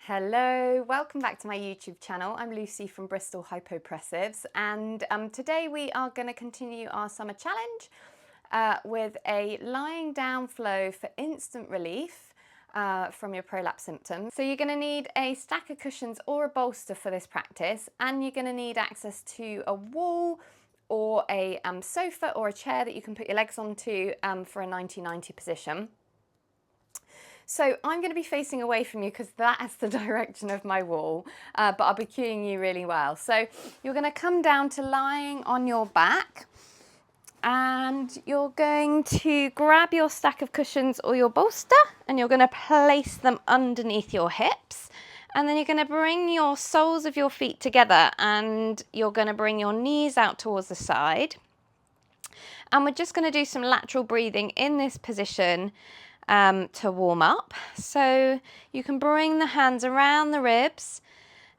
Hello, welcome back to my YouTube channel. I'm Lucy from Bristol Hypopressives, and today we are going to continue our summer challenge with a lying down flow for instant relief from your prolapse symptoms. So you're going to need a stack of cushions or a bolster for this practice, and you're going to need access to a wall or a sofa or a chair that you can put your legs onto for a 90-90 position. So I'm going to be facing away from you because that's the direction of my wall, but I'll be cueing you really well. So you're going to come down to lying on your back, and you're going to grab your stack of cushions or your bolster, and you're going to place them underneath your hips. And then you're going to bring your soles of your feet together, and you're going to bring your knees out towards the side. And we're just going to do some lateral breathing in this position to warm up. So you can bring the hands around the ribs,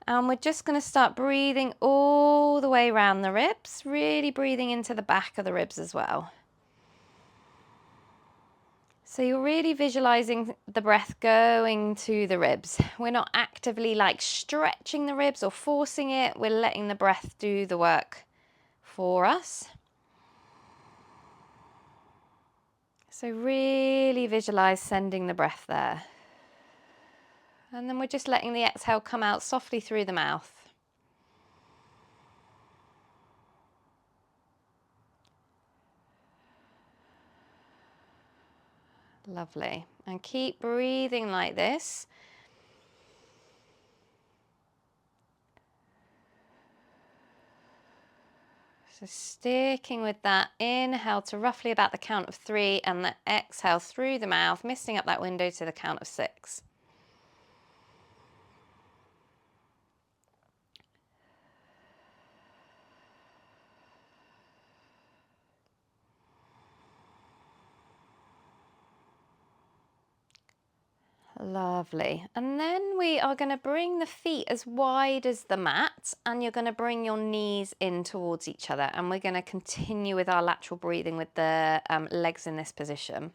and we're just going to start breathing all the way around the ribs, really breathing into the back of the ribs as well. So you're really visualizing the breath going to the ribs. We're not actively like stretching the ribs or forcing it. We're letting the breath do the work for us. So really visualize sending the breath there. And then we're just letting the exhale come out softly through the mouth. Lovely. And keep breathing like this. So sticking with that inhale to roughly about the count of 3, and the exhale through the mouth, misting up that window to the count of 6. Lovely. And then we are going to bring the feet as wide as the mat, and you're going to bring your knees in towards each other, and we're going to continue with our lateral breathing with the legs in this position.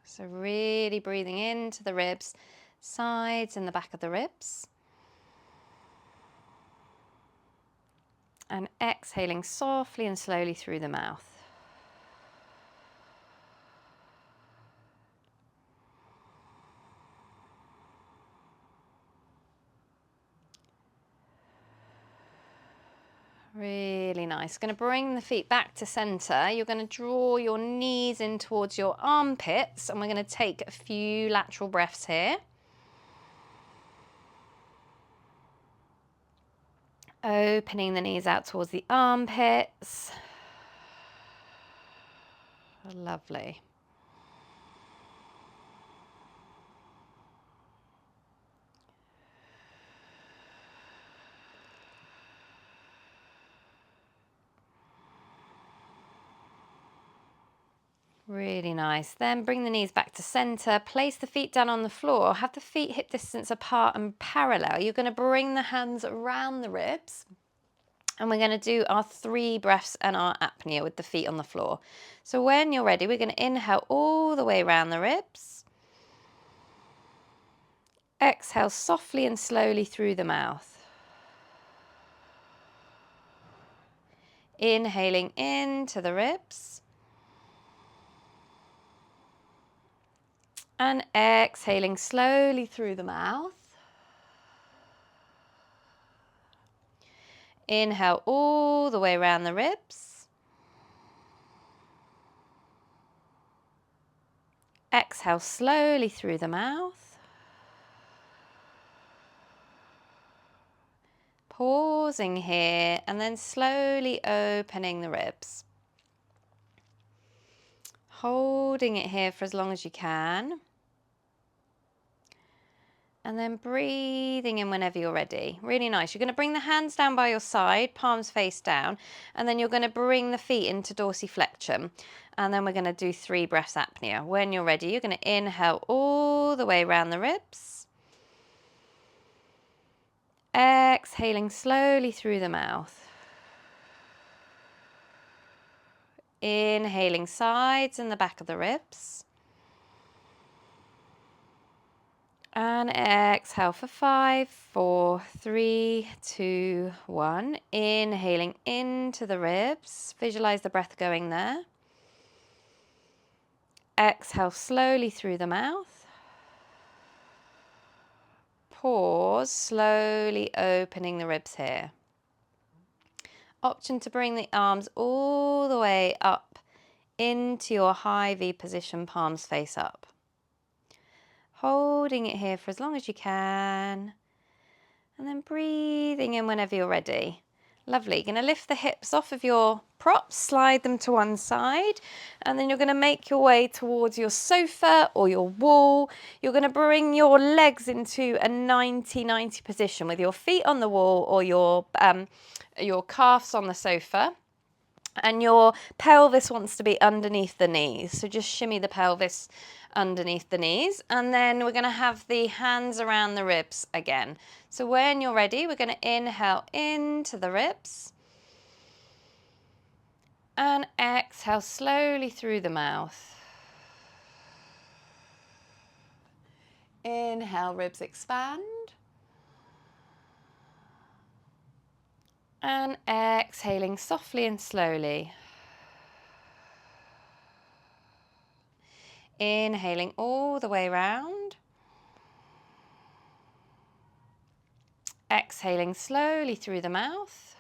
So really breathing into the ribs, sides and the back of the ribs. And exhaling softly and slowly through the mouth. Really nice. Going to bring the feet back to center. You're going to draw your knees in towards your armpits, and we're going to take a few lateral breaths here. Opening the knees out towards the armpits. Lovely. Really nice. Then bring the knees back to center, place the feet down on the floor, have the feet hip distance apart and parallel. You're going to bring the hands around the ribs, and we're going to do our 3 breaths and our apnea with the feet on the floor. So when you're ready, we're going to inhale all the way around the ribs. Exhale softly and slowly through the mouth. Inhaling into the ribs. And exhaling slowly through the mouth. Inhale all the way around the ribs. Exhale slowly through the mouth. Pausing here and then slowly opening the ribs. Holding it here for as long as you can. And then breathing in whenever you're ready. Really nice. You're going to bring the hands down by your side, palms face down, and then you're going to bring the feet into dorsiflexion. And then we're going to do 3 breaths apnea. When you're ready, you're going to inhale all the way around the ribs. Exhaling slowly through the mouth. Inhaling sides and the back of the ribs. And exhale for 5, 4, 3, 2, 1. Inhaling into the ribs. Visualize the breath going there. Exhale slowly through the mouth. Pause, slowly opening the ribs here. Option to bring the arms all the way up into your high V position, palms face up. Holding it here for as long as you can. And then breathing in whenever you're ready. Lovely. You're going to lift the hips off of your props, slide them to one side, and then you're going to make your way towards your sofa or your wall. You're going to bring your legs into a 90-90 position with your feet on the wall or your calves on the sofa. And your pelvis wants to be underneath the knees. So just shimmy the pelvis underneath the knees. And then we're going to have the hands around the ribs again. So when you're ready, we're going to inhale into the ribs. And exhale slowly through the mouth. Inhale, ribs expand. And exhaling softly and slowly. Inhaling all the way round. Exhaling slowly through the mouth.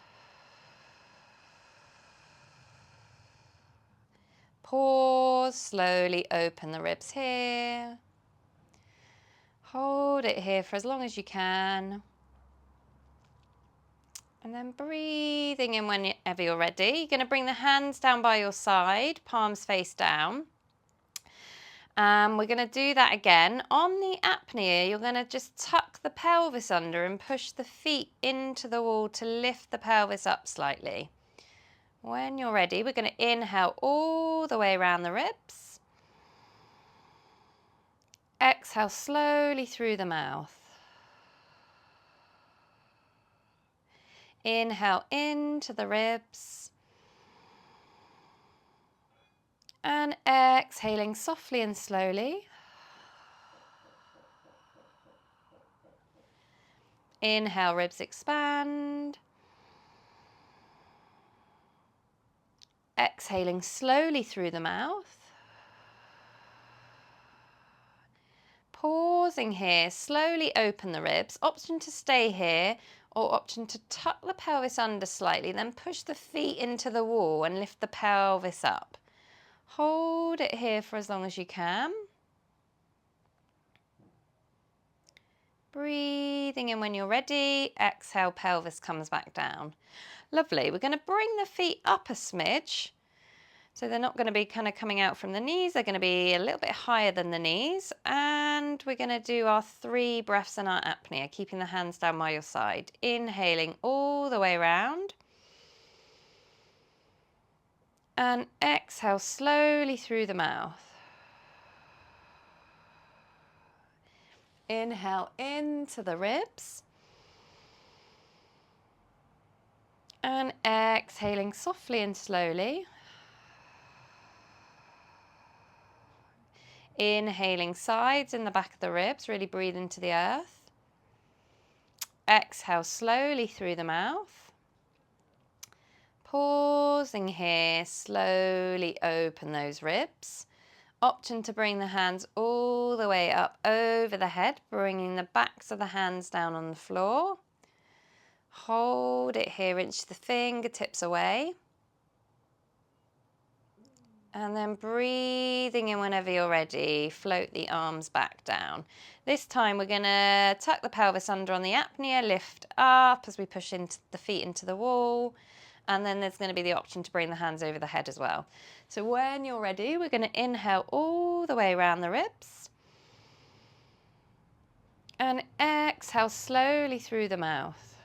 Pause, slowly open the ribs here. Hold it here for as long as you can. And then breathing in whenever you're ready. You're going to bring the hands down by your side, palms face down. We're going to do that again. On the apnea, you're going to just tuck the pelvis under and push the feet into the wall to lift the pelvis up slightly. When you're ready, we're going to inhale all the way around the ribs. Exhale slowly through the mouth. Inhale into the ribs. And exhaling softly and slowly. Inhale, ribs expand. Exhaling slowly through the mouth. Pausing here, slowly open the ribs. Option to stay here or option to tuck the pelvis under slightly, then push the feet into the wall and lift the pelvis up. Hold it here for as long as you can. Breathing in when you're ready. Exhale, pelvis comes back down. Lovely. We're going to bring the feet up a smidge. So they're not going to be kind of coming out from the knees. They're going to be a little bit higher than the knees. And we're going to do our 3 breaths in our apnea, keeping the hands down by your side. Inhaling all the way around. And exhale slowly through the mouth. Inhale into the ribs. And exhaling softly and slowly. Inhaling sides in the back of the ribs, really breathe into the earth. Exhale slowly through the mouth. Pausing here, slowly open those ribs. Option to bring the hands all the way up over the head, bringing the backs of the hands down on the floor. Hold it here, inch the fingertips away. And then breathing in whenever you're ready, float the arms back down. This time we're going to tuck the pelvis under on the apnea, lift up as we push into the feet into the wall. And then there's going to be the option to bring the hands over the head as well. So when you're ready, we're going to inhale all the way around the ribs. And exhale slowly through the mouth.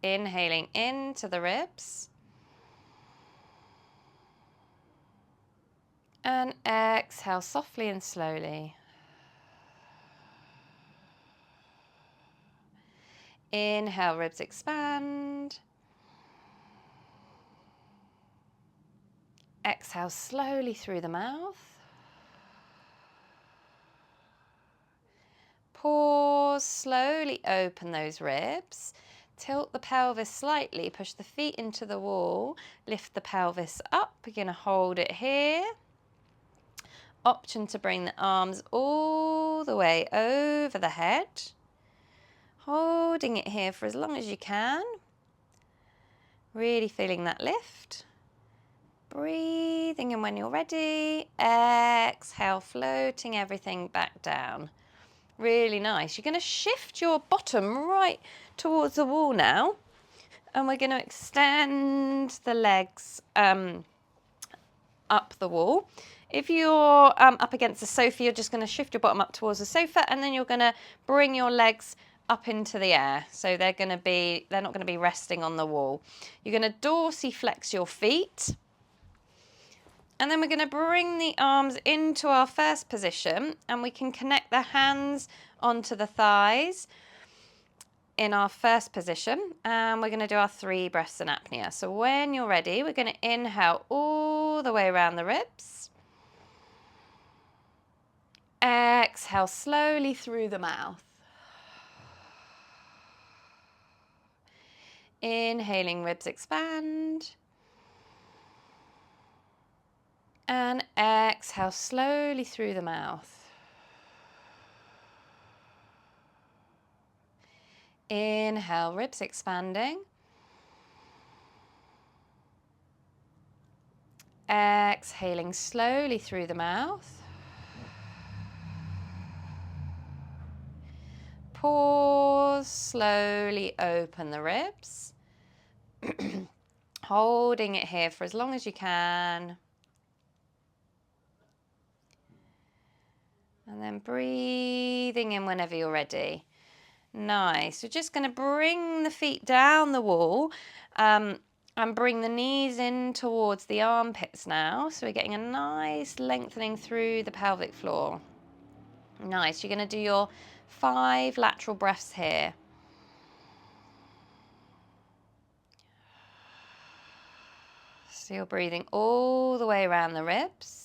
Inhaling into the ribs. And exhale softly and slowly. Inhale, ribs expand. Exhale slowly through the mouth. Pause, slowly open those ribs. Tilt the pelvis slightly, push the feet into the wall, lift the pelvis up. You're going to hold it here. Option to bring the arms all the way over the head. Holding it here for as long as you can. Really feeling that lift. Breathing in when you're ready. Exhale, floating everything back down. Really nice. You're going to shift your bottom right towards the wall now. And we're going to extend the legs up the wall. If you're up against the sofa, you're just going to shift your bottom up towards the sofa, and then you're going to bring your legs up into the air. So they're not going to be resting on the wall. You're going to dorsiflex your feet. And then we're going to bring the arms into our first position, and we can connect the hands onto the thighs in our first position, and we're going to do our 3 breaths in apnea. So when you're ready, we're going to inhale all the way around the ribs. Exhale slowly through the mouth. Inhaling, ribs expand. And exhale slowly through the mouth. Inhale, ribs expanding. Exhaling slowly through the mouth. Pause, slowly open the ribs. Holding it here for as long as you can. And then breathing in whenever you're ready. Nice. We're just going to bring the feet down the wall and bring the knees in towards the armpits now. So we're getting a nice lengthening through the pelvic floor. Nice. You're going to do your 5 lateral breaths here. So you're breathing all the way around the ribs.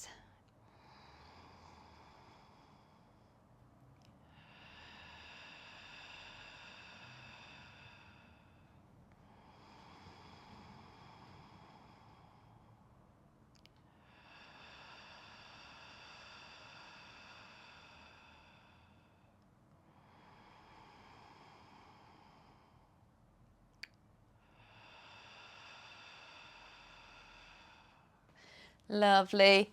Lovely.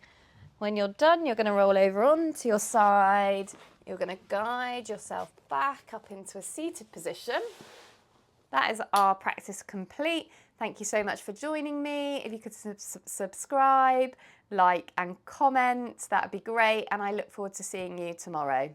When you're done, you're going to roll over onto your side. You're going to guide yourself back up into a seated position. That is our practice complete. Thank you so much for joining me. If you could subscribe, like and comment, that would be great. And I look forward to seeing you tomorrow.